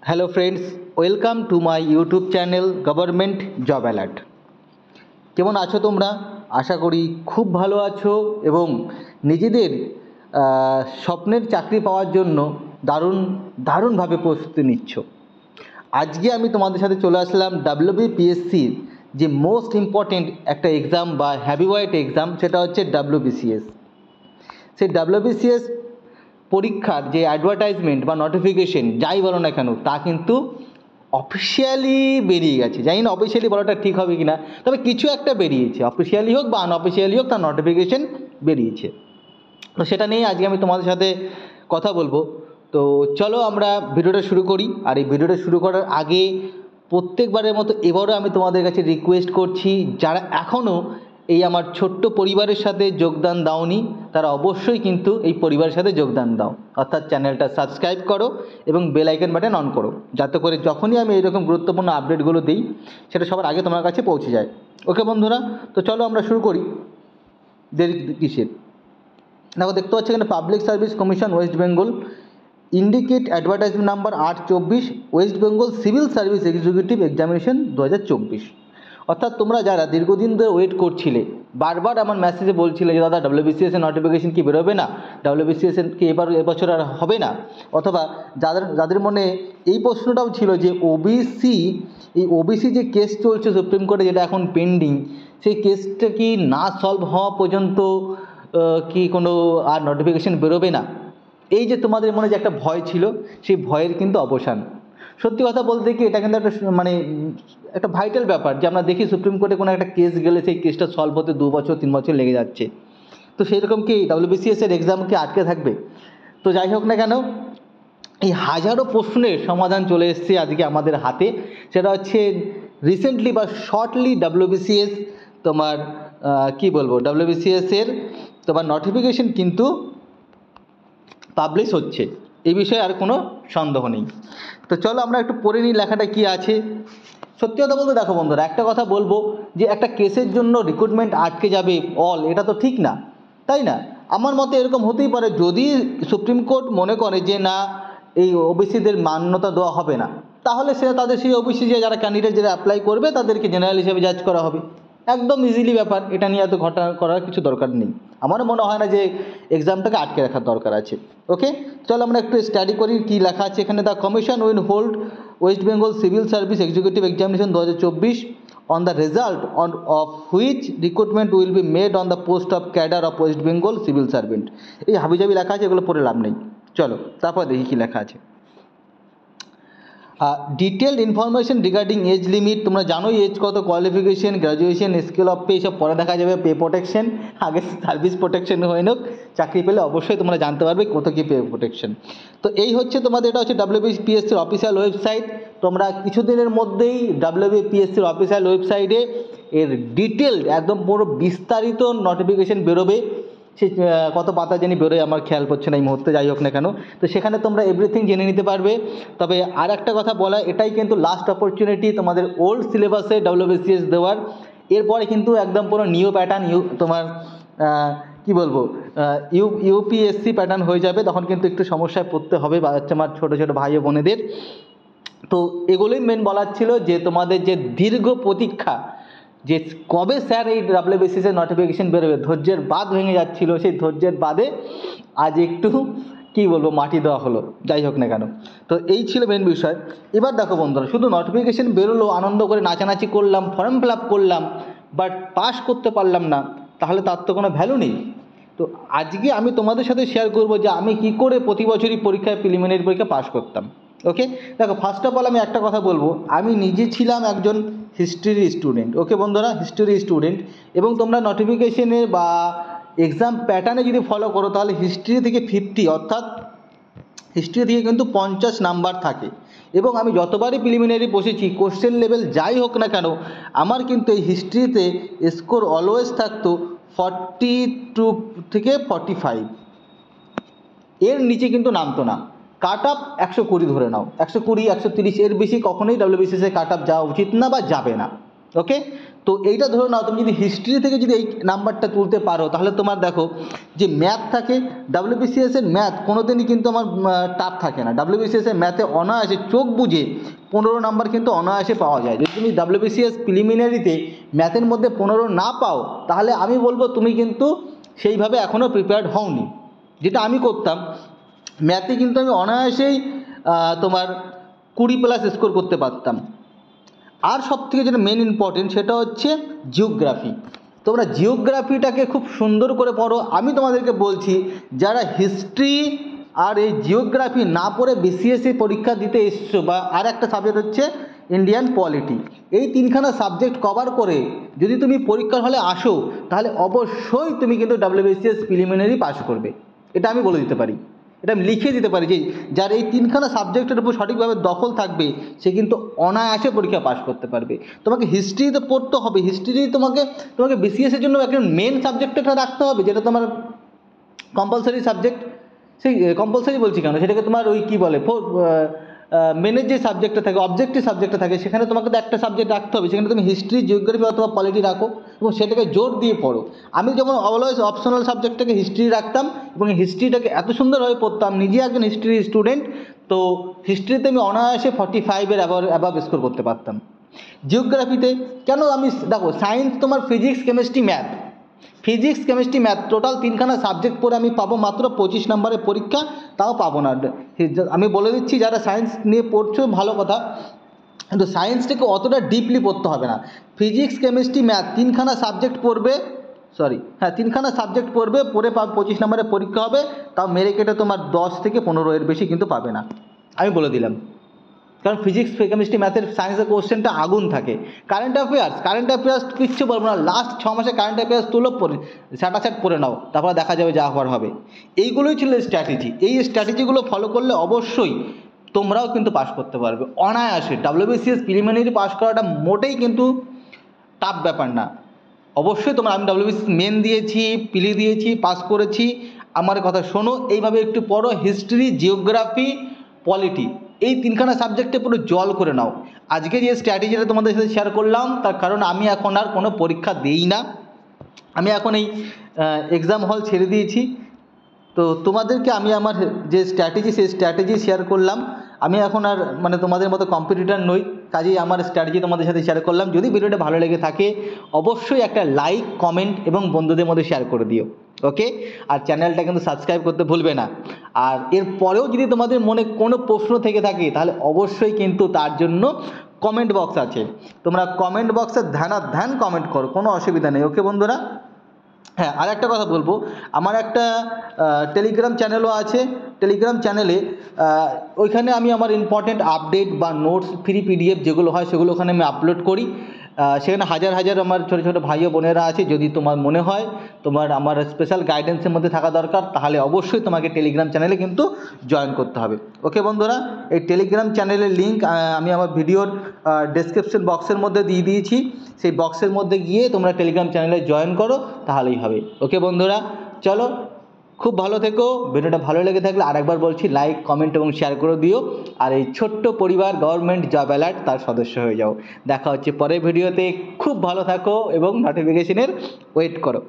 Hello friends, welcome to my YouTube channel government job alert. কেমন আছো তোমরা? আশা করি খুব ভালো আছো এবং নিজেদের স্বপ্নের চাকরি পাওয়ার জন্য দারুণভাবে প্রস্তুতি নিচ্ছ। আজকে আমি তোমাদের সাথে চলে আসলাম ডাব্লিউবিপিএসসির যে মোস্ট ইম্পর্টেন্ট একটা এক্সাম বা হ্যাভিওয়েট এক্সাম, সেটা হচ্ছে ডাব্লিউবিসিএস। সেই ডাব্লিউবিসিএস পরীক্ষার যে অ্যাডভার্টাইজমেন্ট বা নোটিফিকেশন যাই বলো না কেন, তা কিন্তু অফিসিয়ালি বেরিয়ে গেছে। জানি না অফিসিয়ালি বলাটা ঠিক হবে কি না, তবে কিছু একটা বেরিয়েছে, অফিসিয়ালি হোক বা আনঅফিসিয়ালি হোক, তার নোটিফিকেশন বেরিয়েছে। তো সেটা নিয়ে আজকে আমি তোমাদের সাথে কথা বলবো। তো চলো আমরা ভিডিওটা শুরু করি। আর এই ভিডিওটা শুরু করার আগে প্রত্যেকবারের মতো এবারও আমি তোমাদের কাছে রিকোয়েস্ট করছি, যারা এখনও এই আমার ছোট্ট পরিবারের সাথে যোগদান দাওনি, তারা অবশ্যই কিন্তু এই পরিবারের সাথে যোগদান দাও। অর্থাৎ চ্যানেলটা সাবস্ক্রাইব করো এবং বেল আইকন বাটন অন করো, যাতে করে যখনই আমি এইরকম গুরুত্বপূর্ণ আপডেটগুলো দিই সেটা সবার আগে তোমার কাছে পৌঁছে যায়। ওকে বন্ধুরা, তো চলো আমরা শুরু করি। দেরি কিসের? দেখো, দেখতে পাচ্ছি এখানে public service commission West Bengal, indicate advertisement number 8/24, West Bengal civil service executive examination 2024। অর্থাৎ তোমরা যারা দীর্ঘদিন ধরে ওয়েট করছিলে, বারবার আমার মেসেজে বলছিলে যে দাদা ডাব্লিউবিসিএস এর নোটিফিকেশন কি বেরোবে না, ডাব্লিউবিসিএস এর কি এবছর আর হবে না, অথবা যাদের মনে এই প্রশ্নটাও ছিল যে ওবিসি যে কেস চলছে সুপ্রিম কোর্টে, যেটা এখন পেন্ডিং, সেই কেসটা কি না সলভ হওয়া পর্যন্ত কি কোনো আর নোটিফিকেশন বেরোবে না, এই যে তোমাদের মনে যে একটা ভয় ছিল, সেই ভয়ের কিন্তু অবসান। সত্যি কথা বলতে কি, এটা কিন্তু একটা ভাইটাল ব্যাপার যে আমরা দেখি সুপ্রিম কোর্টে কোনো একটা কেস গেলে সেই কেসটা সলভ হতে 2 বছর 3 বছর লেগে যাচ্ছে। তো সেই রকম কি ডাব্লিউবিসিএস এর এক্সাম কি আটকে থাকবে? তো যাই হোক না কেন, এই হাজারো প্রশ্নের সমাধান চলে এসছে আজকে আমাদের হাতে। সেটা হচ্ছে রিসেন্টলি বা শর্টলি ডাব্লিউবিসিএস তোমার ডাব্লিউবিসিএস এর তোমার নোটিফিকেশন কিন্তু পাবলিশ হচ্ছে, এই বিষয়ে আর কোনো সন্দেহ নেই। তো চলো আমরা একটু পড়ে নিই লেখাটা কী আছে। সত্যি কথা বলতে দেখো বন্ধুরা, একটা কথা বলবো যে একটা কেসের জন্য রিক্রুটমেন্ট আটকে যাবে এটা তো ঠিক না, তাই না? আমার মতে এরকম হতেই পারে যদি সুপ্রিম কোর্ট মনে করে যে না, এই ওবিসিদের মান্যতা দেওয়া হবে না, তাহলে তাদের সেই ওবিসি যারা ক্যান্ডিডেট যারা অ্যাপ্লাই করবে তাদেরকে জেনারেল হিসেবে জাজ করা হবে। একদম ইজিলি ব্যাপার, এটা নিয়ে এত ঘটনা করার কিছু দরকার নেই। আমারও মনে হয় না যে এক্সামটাকে আটকে রাখার দরকার আছে। ওকে, চলো আমরা একটু স্টাডি করি কী লেখা আছে এখানে। The commission will hold West Bengal civil service executive examination 2024 on the result of which recruitment will be made on the post of cadre of West Bengal civil servant। এই হাবিজাবি লেখা আছে, এগুলো পড়ে লাভ নেই। চলো তারপর দেখি কী লেখা আছে। Detailed information regarding age limit, তোমরা জানোই এজ কত, qualification, graduation, scale of pay, এইসব পরে দেখা যাবে। পে প্রোটেকশন, আগে সার্ভিস প্রোটেকশন হয়ে নোক, চাকরি পেলে অবশ্যই তোমরা জানতে পারবে কত কী পে প্রোটেকশন। তো এই হচ্ছে তোমাদের, এটা হচ্ছে ডাব্লিউবিপিএসসির অফিসিয়াল ওয়েবসাইট। তোমরা কিছুদিনের মধ্যেই ডাব্লিউবিপিএসসির অফিসিয়াল ওয়েবসাইটে এর ডিটেলড একদম পুরো বিস্তারিত নোটিফিকেশন বেরোবে। সে কত পাতা জানি বেরোয়, আমার খেয়াল পড়ছে না এই মুহূর্তে, যাই হোক না কেন। তো সেখানে তোমরা এভরিথিং জেনে নিতে পারবে। তবে আর একটা কথা বলা, এটাই কিন্তু লাস্ট অপরচুনিটি তোমাদের ওল্ড সিলেবাসে ডাব্লিউবিসিএস দেওয়ার। এরপরে কিন্তু একদম পুরো নিউ প্যাটার্ন তোমার ইউপিএসসি প্যাটার্ন হয়ে যাবে, তখন কিন্তু একটু সমস্যায় পড়তে হবে আমার ছোটো ছোটো ভাই ও বোনেদের। তো এগুলোই মেন বলার ছিল যে তোমাদের যে দীর্ঘ প্রতীক্ষা, যে কবে স্যার এই ডাব্লিউবিসিএস নোটিফিকেশন বেরোবে, ধৈর্যের বাঁধ ভেঙে যাচ্ছিল, সেই ধৈর্যের বাঁধে আজ একটু মাটি দেওয়া হলো। যাই হোক না কেন, তো এই ছিল মেন বিষয়। এবার দেখো বন্ধুরা, শুধু নোটিফিকেশন বেরোলো, আনন্দ করে নাচানাচি করলাম, ফর্ম ফিল আপ করলাম, বাট পাস করতে পারলাম না, তাহলে তার তো কোনো ভ্যালু নেই। তো আজকে আমি তোমাদের সাথে শেয়ার করব যে আমি কি করে প্রতি বছরই পরীক্ষায় প্রিলিমিনারি পরীক্ষা পাস করতাম। ওকে, দেখো ফার্স্ট অফ অল আমি একটা কথা বলবো, আমি নিজে ছিলাম একজন হিস্ট্রি স্টুডেন্ট। ওকে বন্ধুরা, হিস্ট্রি স্টুডেন্ট, এবং তোমরা নোটিফিকেশনে বা এক্সাম প্যাটার্নে যদি ফলো করো, তাহলে হিস্ট্রি থেকে 50, অর্থাৎ হিস্ট্রি থেকে কিন্তু 50 নাম্বার থাকে। এবং আমি যতবারই প্রিলিমিনারি বসেছি, কোশ্চেন লেভেল যাই হোক না কেন, আমার কিন্তু এই হিস্ট্রিতে স্কোর অলওয়েজ থাকতো 42 থেকে 45, এর নিচে কিন্তু নামতো না। কাট আপ 120 ধরে নাও, 120, 130, এর বেশি কখনোই ডাব্লিউবিসিএস কাট আপ যাওয়া উচিত না বা যাবে না। ওকে, তো এইটা ধরো নাও তুমি যদি হিস্ট্রি থেকে যদি এই নাম্বারটা তুলতে পারো, তাহলে তোমার দেখো যে ম্যাথ থাকে, ডাব্লিউবিসিএস এর ম্যাথ কোনোদিনই কিন্তু আমার টাফ থাকে না। ডাব্লিউবিসিএস এর ম্যাথে অনায়াসে চোখ বুঝে 15 নাম্বার কিন্তু অনায়াসে পাওয়া যায়। যদি তুমি ডাব্লিউবিসিএস প্রিলিমিনারিতে ম্যাথের মধ্যে 15 না পাও, তাহলে আমি বলবো তুমি কিন্তু সেইভাবে এখনও প্রিপেয়ার্ড হওনি। যেটা আমি করতাম, ম্যাথে কিন্তু আমি অনায়াসেই তোমার 20+ স্কোর করতে পারতাম। আর সবথেকে যেটা মেন ইম্পর্টেন্ট সেটা হচ্ছে জিওগ্রাফি। তোমরা জিওগ্রাফিটাকে খুব সুন্দর করে পড়ো। আমি তোমাদেরকে বলছি, যারা হিস্ট্রি আর এই জিওগ্রাফি না পড়ে বিসিএসসি পরীক্ষা দিতে এসছো, বা আর একটা সাবজেক্ট হচ্ছে ইন্ডিয়ান পলিটি, এই তিনখানা সাবজেক্ট কভার করে যদি তুমি পরীক্ষার হলে আসো, তাহলে অবশ্যই তুমি কিন্তু ডাব্লিউবিসিএস প্রিলিমিনারি পাস করবে। এটা আমি বলে দিতে পারি, এটা আমি লিখে দিতে পারি যে যার এই তিনখানা সাবজেক্টের উপর সঠিকভাবে দখল থাকবে সে কিন্তু অনায়াসে পরীক্ষা পাস করতে পারবে। তোমাকে হিস্ট্রিতে পড়তে হবে, হিস্ট্রি তোমাকে বিসিএসের জন্য একটা মেন সাবজেক্ট একটা রাখতে হবে, যেটা তোমার কম্পালসারি সাবজেক্ট। সেই কম্পালসারি বলছি কেন, সেটাকে তোমার ওই কী বলে, মেনের যে সাবজেক্টটা থাকে, অবজেক্টিভ সাবজেক্টটা থাকে, সেখানে তোমাকে তো একটা সাবজেক্ট রাখতে হবে। সেখানে তুমি হিস্ট্রি, জিওগ্রাফি অথবা পলিটি রাখো এবং সেটাকে জোর দিয়ে পড়ো। আমি যেমন অলওয়েজ অপশনাল সাবজেক্টটাকে হিস্ট্রি রাখতাম এবং হিস্ট্রিটাকে এত সুন্দরভাবে পড়তাম, নিজে একজন হিস্ট্রি স্টুডেন্ট, তো হিস্ট্রিতে আমি অনায়াসে 45-এর অ্যাবাভ স্কোর করতে পারতাম। জিওগ্রাফিতে কেন, আমি দেখো সায়েন্স তোমার physics, chemistry, math, physics, chemistry, math total তিনখানা সাবজেক্ট পড়ে আমি পাবো মাত্র 25 নম্বরের পরীক্ষা, তাও পাবো না। আমি বলে দিচ্ছি, যারা সায়েন্স নিয়ে পড়ছো ভালো কথা, কিন্তু সায়েন্সটাকে অতটা ডিপলি পড়তে হবে না। ফিজিক্স, কেমিস্ট্রি, ম্যাথ তিনখানা সাবজেক্ট পড়বে, তিনখানা সাবজেক্ট পড়বে, পড়ে 25 নম্বরের পরীক্ষা হবে, তাও মেরে কেটে তোমার 10 থেকে 15 এর বেশি কিন্তু পাবে না, আমি বলে দিলাম। কারণ ফিজিক্স, কেমিস্ট্রি, ম্যাথের, সায়েন্সের কোশ্চেনটা আগুন থাকে। কারেন্ট অ্যাফেয়ার্স কিচ্ছু বলবো না, লাস্ট 6 মাসে কারেন্ট অ্যাফেয়ার্স তুলো, পড়ে স্যাটাস্যাট পড়ে নাও, তারপর দেখা যাবে যা হওয়ার হবে। এইগুলোই ছিল স্ট্র্যাটেজি। এই স্ট্র্যাটেজিগুলো ফলো করলে অবশ্যই তোমরাও কিন্তু পাস করতে পারবে অনায়াসে। ডাব্লিউবিসিএস প্রিলিমিনারি পাস করাটা মোটেই কিন্তু টাফ ব্যাপার না। অবশ্যই আমি ডাব্লিউবিসিএস মেন দিয়েছি, পিলি দিয়েছি, পাস করেছি। আমার কথা শোনো, এইভাবে একটু পড়ো, হিস্ট্রি, জিওগ্রাফি, পলিটি, এই তিনখানা সাবজেক্টে পুরো জল করে নাও। আজকে যে স্ট্র্যাটেজিটা তোমাদের সাথে শেয়ার করলাম, তার কারণ আমি এখন আর কোনো পরীক্ষা দিই না, আমি এখন এই এক্সাম হল ছেড়ে দিয়েছি। তো তোমাদেরকে আমি আমার যে স্ট্র্যাটেজি, সেই স্ট্র্যাটেজি শেয়ার করলাম। আমি এখন আর তোমাদের মতো কম্পিটিটর নই, কাজেই আমার স্ট্র্যাটেজি তোমাদের সাথে শেয়ার করলাম। যদি ভিডিওটা ভালো লেগে থাকে অবশ্যই একটা লাইক, কমেন্ট এবং বন্ধুদের মধ্যে শেয়ার করে দিও, ওকে। আর চ্যানেলটা কিন্তু সাবস্ক্রাইব করতে ভুলবে না। আর এর পরেও যদি তোমাদের মনে কোনো প্রশ্ন থেকে থাকে, তাহলে অবশ্যই কিন্তু তার জন্য কমেন্ট বক্স আছে, তোমরা কমেন্ট বক্সে ধ্যান কমেন্ট করো, কোনো অসুবিধা নেই, ওকে বন্ধুরা। হ্যাঁ, আর একটা কথা বলবো, আমার একটা টেলিগ্রাম চ্যানেলও আছে। টেলিগ্রাম চ্যানেলে ওইখানে আমি আমার ইম্পর্টেন্ট আপডেট বা নোটস, ফ্রি পিডিএফ যেগুলো হয় সেগুলো ওখানে আমি আপলোড করি। সেখানে হাজার হাজার আমার ছোটো ছোটো ভাই ও বোনেরা আছে। যদি তোমার মনে হয় আমার স্পেশাল গাইডেন্সের মধ্যে থাকা দরকার, তাহলে অবশ্যই তোমাকে টেলিগ্রাম চ্যানেলে কিন্তু জয়েন করতে হবে, ওকে বন্ধুরা। এই টেলিগ্রাম চ্যানেলের লিঙ্ক আমি আমার ভিডিওর ডেসক্রিপশন বক্সের মধ্যে দিয়ে দিয়েছি। সেই বক্সের মধ্যে গিয়ে তোমরা টেলিগ্রাম চ্যানেলে জয়েন করো, তাহলেই হবে, ওকে বন্ধুরা। চলো, খুব ভালো থেকো। ভিডিওটা ভালো লেগে থাকলে আরেকবার বলছি, লাইক, কমেন্ট এবং শেয়ার করে দিও। আর এই ছোট্ট পরিবার গভর্নমেন্ট জব অ্যালার্ট, তার সদস্য হয়ে যাও। দেখা হচ্ছে পরের ভিডিওতে। খুব ভালো থাকো এবং নোটিফিকেশনের ওয়েট করো।